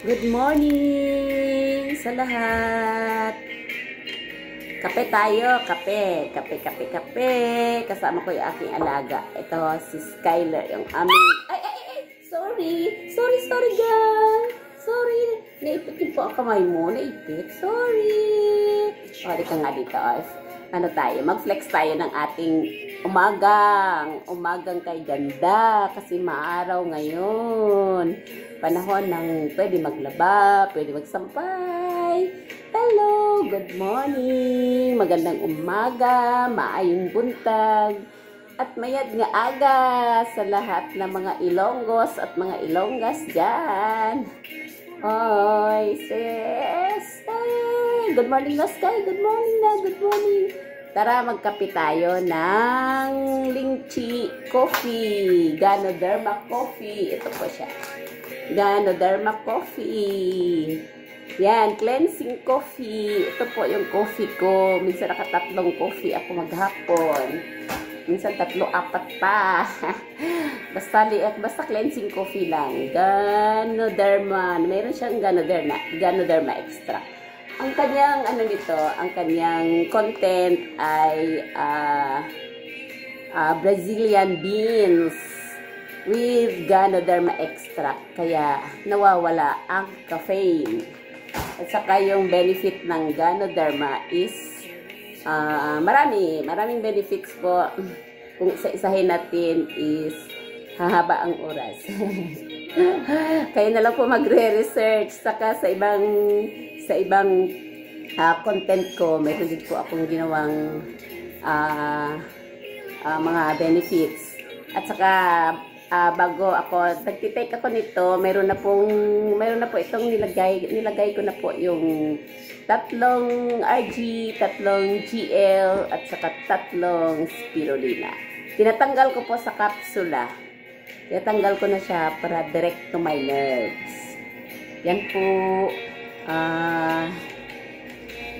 Good morning sa lahat. Kape tayo, kape. Kape. Kasama ko yung aking alaga. Ito si Skyler, yung aming... Ay! Sorry, girl. Sorry. Naipit po ang kamay mo. Naipit. Sorry. O, di ka nga dito. Ano tayo? Mag-flex tayo ng ating umagang kay ganda kasi maaraw ngayon. Panahon ng pwede maglaba, pwede magsampay. Hello, good morning. Magandang umaga, maayong buntag. At mayad nga aga sa lahat ng mga Ilonggos at mga Ilonggas dyan. Hoy, sis. Hey, good morning na, Sky. Good morning. Tara, magkape tayo ng Lychee Coffee. Ganoderma Coffee. Ito po siya. Ganoderma Coffee. Yan, cleansing coffee. Ito po yung coffee ko. Minsan nakatatlong coffee ako maghapon. Minsan 3, 4 pa. Basta cleansing coffee lang. Ganoderma. Mayroon siyang Ganoderma extra. Ang kanyang content ay Brazilian beans with Ganoderma extract. Kaya nawawala ang caffeine. At saka yung benefit ng Ganoderma is maraming benefits po. Kung isa-isahin natin is hahaba ang oras. Kaya na lang po magre-research. Saka sa ibang content ko, meron din po akong ginawang mga benefits. At saka bago ako nagtitake ako nito, meron na po itong nilagay ko na po yung 3 RG, 3 GL at saka 3 spirulina. Tinatanggal ko po sa kapsula. Tinatanggal ko na siya para direct to my nerves. Yan po.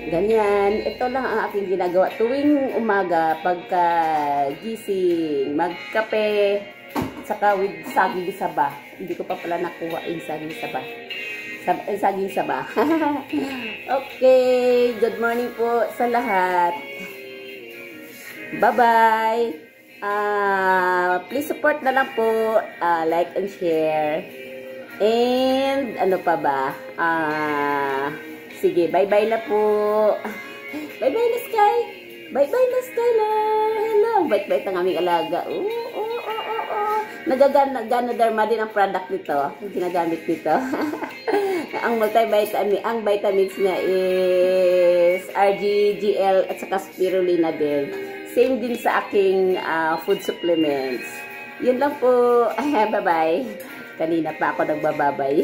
Ganyan. Ito lang ang aking ginagawa tuwing umaga pagka gising, magkape, saka with saging saba. Hindi ko pa pala nakuha yung saging saba. Saging saba. Okay, good morning po sa lahat. Bye-bye. Please support na lang po, like and share. And ano pa ba? Sige, bye-bye na po. Bye-bye na, Sky. Bye-bye na, Skyler. Hello. Bait-bait ang aming alaga. Ganoderma din ang product nito. Ang ginagamit nito. Ang vitamins niya is RG, GL, at saka spirulina din. Same din sa aking food supplements. Yun lang po. Bye-bye. Kanina pa ako nagbababay.